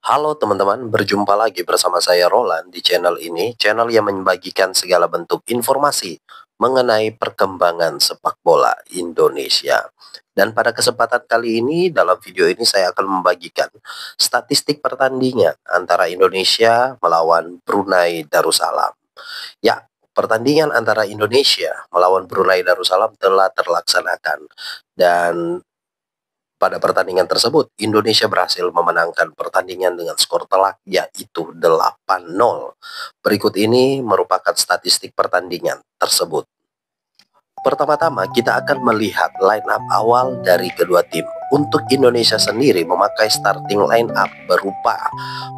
Halo teman-teman, berjumpa lagi bersama saya Roland di channel ini, channel yang membagikan segala bentuk informasi mengenai perkembangan sepak bola Indonesia. Dan pada kesempatan kali ini, dalam video ini saya akan membagikan statistik pertandingan antara Indonesia melawan Brunei Darussalam. Ya, pertandingan antara Indonesia melawan Brunei Darussalam telah terlaksanakan dan pada pertandingan tersebut, Indonesia berhasil memenangkan pertandingan dengan skor telak yaitu 8-0. Berikut ini merupakan statistik pertandingan tersebut. Pertama-tama kita akan melihat line up awal dari kedua tim. Untuk Indonesia sendiri memakai starting line up berupa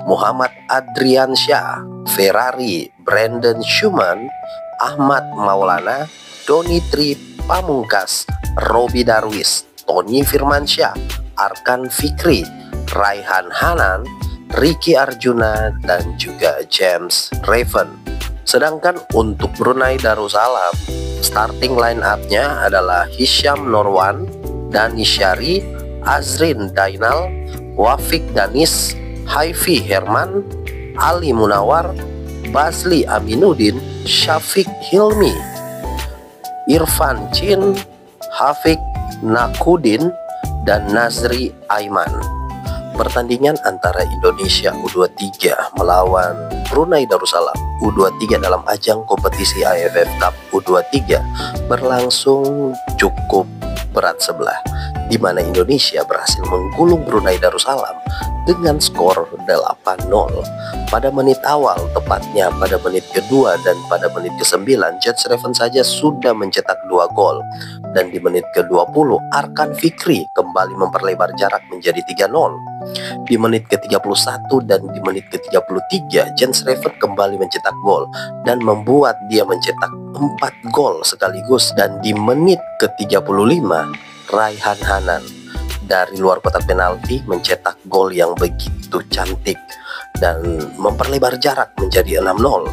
Muhammad Adriansyah, Ferrari, Brandon Schumann, Ahmad Maulana, Doni Tri Pamungkas, Robi Darwis, Tony Firmansyah, Arkan Fikri, Raihan Hanan, Ricky Arjuna, dan juga James Raven. Sedangkan untuk Brunei Darussalam, starting line up-nya adalah Hisham Norwan, Dani Syari, Azrin Dainal, Wafik Danis, Haifi Herman, Ali Munawar, Basli Aminuddin, Syafiq Hilmi, Irfan Chin, Hafik Nakudin, dan Nazri Aiman. Pertandingan antara Indonesia U23 melawan Brunei Darussalam U23 dalam ajang kompetisi AFF Cup U23 berlangsung cukup berat sebelah, di mana Indonesia berhasil menggulung Brunei Darussalam dengan skor 8-0. Pada menit awal, tepatnya pada menit kedua dan pada menit ke-9, Jets Raven saja sudah mencetak 2 gol. Dan di menit ke-20, Arkan Fikri kembali memperlebar jarak menjadi 3-0. Di menit ke-31 dan di menit ke-33, Jets Raven kembali mencetak gol dan membuat dia mencetak 4 gol sekaligus. Dan di menit ke-35, Raihan Hanan dari luar kotak penalti mencetak gol yang begitu cantik dan memperlebar jarak menjadi 6-0.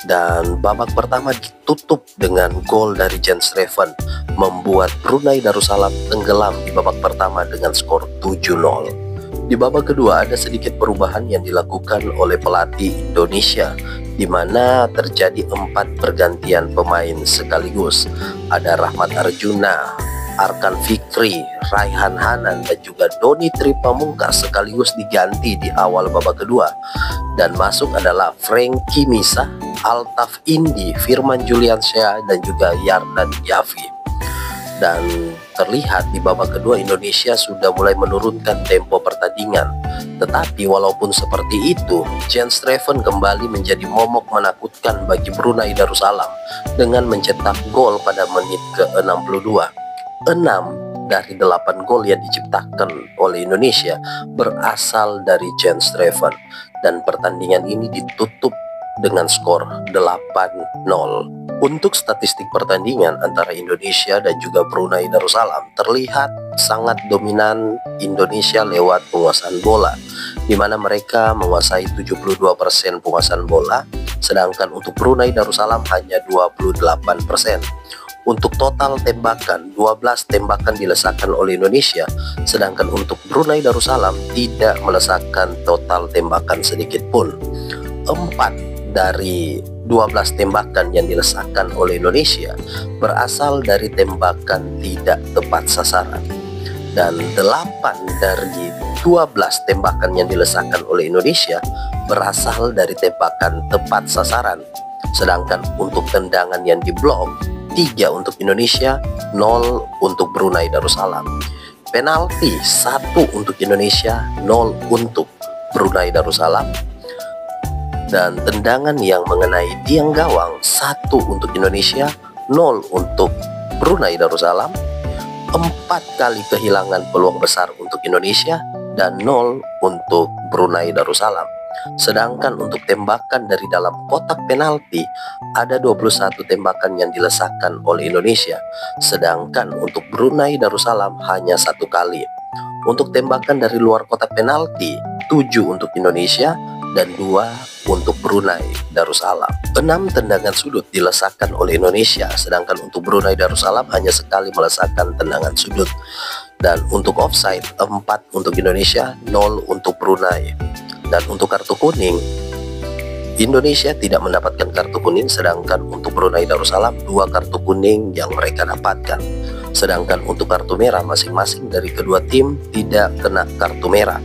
Dan babak pertama ditutup dengan gol dari Jets Raven, membuat Brunei Darussalam tenggelam di babak pertama dengan skor 7-0. Di babak kedua ada sedikit perubahan yang dilakukan oleh pelatih Indonesia, di mana terjadi 4 pergantian pemain sekaligus. Ada Rahmat Arjuna, Arkan Fikri, Raihan Hanan, dan juga Doni Tri Pamungkas sekaligus diganti di awal babak kedua. Dan masuk adalah Frankie Misa, Altaf Indi, Firman Juliansyah, dan juga Yardan Yafi. Dan terlihat di babak kedua Indonesia sudah mulai menurunkan tempo pertandingan. Tetapi walaupun seperti itu, Jets Raven kembali menjadi momok menakutkan bagi Brunei Darussalam dengan mencetak gol pada menit ke-62. 6 dari 8 gol yang diciptakan oleh Indonesia berasal dari Jets Raven, dan pertandingan ini ditutup dengan skor 8-0. Untuk statistik pertandingan antara Indonesia dan juga Brunei Darussalam terlihat sangat dominan Indonesia lewat penguasaan bola, di mana mereka menguasai 72% penguasaan bola, sedangkan untuk Brunei Darussalam hanya 28%. Untuk total tembakan, 12 tembakan dilesakkan oleh Indonesia, sedangkan untuk Brunei Darussalam tidak melesakkan total tembakan sedikit pun. 4 dari 12 tembakan yang dilesakkan oleh Indonesia berasal dari tembakan tidak tepat sasaran. Dan 8 dari 12 tembakan yang dilesakkan oleh Indonesia berasal dari tembakan tepat sasaran. Sedangkan untuk tendangan yang diblok, 3 untuk Indonesia, 0 untuk Brunei Darussalam. Penalti 1 untuk Indonesia, 0 untuk Brunei Darussalam. Dan tendangan yang mengenai tiang gawang 1 untuk Indonesia, 0 untuk Brunei Darussalam. 4 kali kehilangan peluang besar untuk Indonesia dan 0 untuk Brunei Darussalam. Sedangkan untuk tembakan dari dalam kotak penalti ada 21 tembakan yang dilesakkan oleh Indonesia, sedangkan untuk Brunei Darussalam hanya 1 kali. Untuk tembakan dari luar kotak penalti 7 untuk Indonesia dan 2 untuk Brunei Darussalam. 6 tendangan sudut dilesakkan oleh Indonesia, sedangkan untuk Brunei Darussalam hanya sekali melesakkan tendangan sudut. Dan untuk offside 4 untuk Indonesia, 0 untuk Brunei. Dan untuk kartu kuning, Indonesia tidak mendapatkan kartu kuning, sedangkan untuk Brunei Darussalam 2 kartu kuning yang mereka dapatkan. Sedangkan untuk kartu merah, masing-masing dari kedua tim tidak kena kartu merah.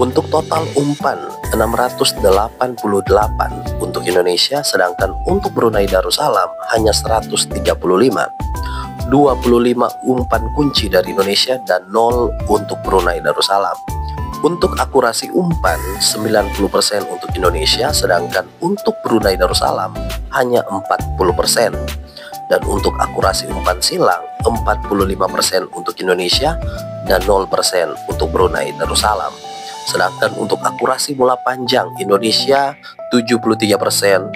Untuk total umpan 688 untuk Indonesia, sedangkan untuk Brunei Darussalam hanya 135. 25 umpan kunci dari Indonesia dan 0 untuk Brunei Darussalam. Untuk akurasi umpan 90% untuk Indonesia, sedangkan untuk Brunei Darussalam hanya 40%. Dan untuk akurasi umpan silang 45% untuk Indonesia dan 0% untuk Brunei Darussalam. Sedangkan untuk akurasi bola panjang Indonesia 73%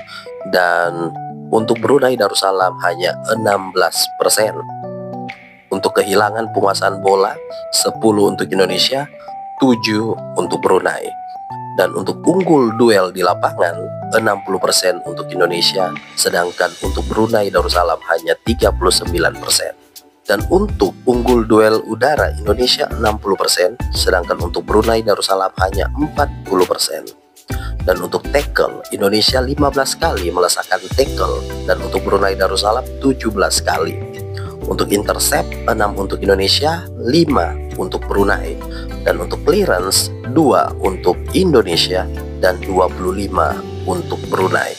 dan untuk Brunei Darussalam hanya 16%. Untuk kehilangan penguasaan bola 10 untuk Indonesia, 7 untuk Brunei. Dan untuk unggul duel di lapangan 60% untuk Indonesia, sedangkan untuk Brunei Darussalam hanya 39%. Dan untuk unggul duel udara Indonesia 60%, sedangkan untuk Brunei Darussalam hanya 40%. Dan untuk tackle, Indonesia 15 kali melesakkan tackle, dan untuk Brunei Darussalam 17 kali. Untuk intercept 6 untuk Indonesia, 5 untuk Brunei. Dan untuk clearance 2 untuk Indonesia dan 25 untuk Brunei.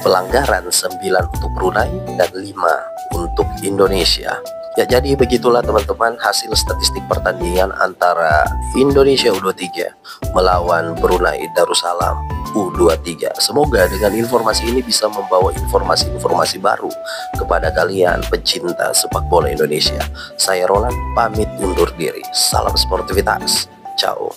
Pelanggaran 9 untuk Brunei dan 5 untuk Indonesia. Ya, jadi begitulah teman-teman hasil statistik pertandingan antara Indonesia U23 melawan Brunei Darussalam U23. Semoga dengan informasi ini bisa membawa informasi-informasi baru kepada kalian pecinta sepak bola Indonesia. Saya Roland pamit undur diri. Salam sportivitas. Ciao.